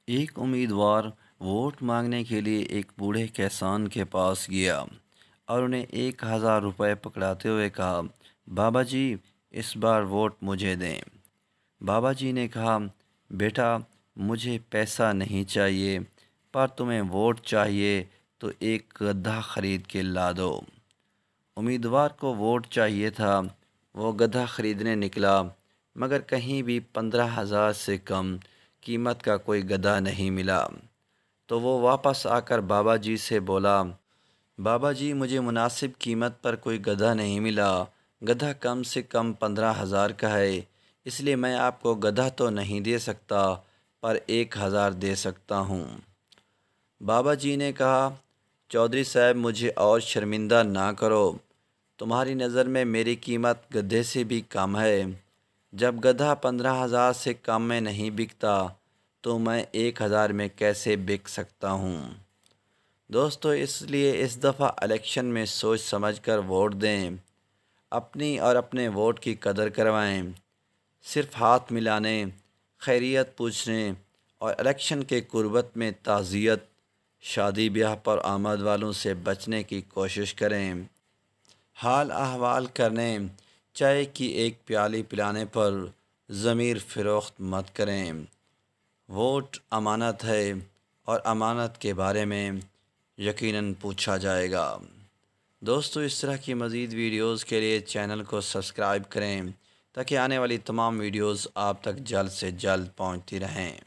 ایک امیدوار ووٹ مانگنے کے لیے ایک بوڑھے کسان کے پاس گیا اور انہیں 1000 روپے پکڑاتے ہوئے کہا، بابا جی اس بار ووٹ مجھے دیں۔ بابا جی نے کہا، بیٹا مجھے پیسہ نہیں چاہیے، پر تمہیں ووٹ چاہیے تو ایک گدھا خرید کے لا دو۔ امیدوار کو ووٹ چاہیے تھا، وہ گدھا خریدنے نکلا، مگر کہیں بھی 15,000 سے کم قیمت کا کوئی گدھا نہیں ملا۔ تو وہ واپس آ کر بابا جی سے بولا، بابا جی مجھے مناسب قیمت پر کوئی گدھا نہیں ملا، گدھا کم سے کم 15,000 کا ہے، اس لیے میں آپ کو گدھا تو نہیں دے سکتا، پر 1000 دے سکتا ہوں۔ بابا جی نے کہا، چودھری صاحب مجھے اور شرمندہ نہ کرو، تمہاری نظر میں میری قیمت گدھے سے بھی کم ہے۔ جب گدھا 15,000 سے کم میں نہیں بکتا تو میں 1000 میں کیسے بک سکتا ہوں؟ دوستو اس لیے اس دفعہ الیکشن میں سوچ سمجھ کر ووٹ دیں، اپنی اور اپنے ووٹ کی قدر کروائیں۔ صرف ہاتھ ملانے، خیریت پوچھنے اور الیکشن کے قربت میں تعزیت، شادی بیاہ پر آمد والوں سے بچنے کی کوشش کریں۔ حال احوال کرنے، چائے کی ایک پیالی پلانے پر ضمیر فروخت مت کریں۔ ووٹ امانت ہے اور امانت کے بارے میں یقیناً پوچھا جائے گا۔ دوستو اس طرح کی مزید ویڈیوز کے لیے چینل کو سبسکرائب کریں تاکہ آنے والی تمام ویڈیوز آپ تک جلد سے جلد پہنچتی رہیں۔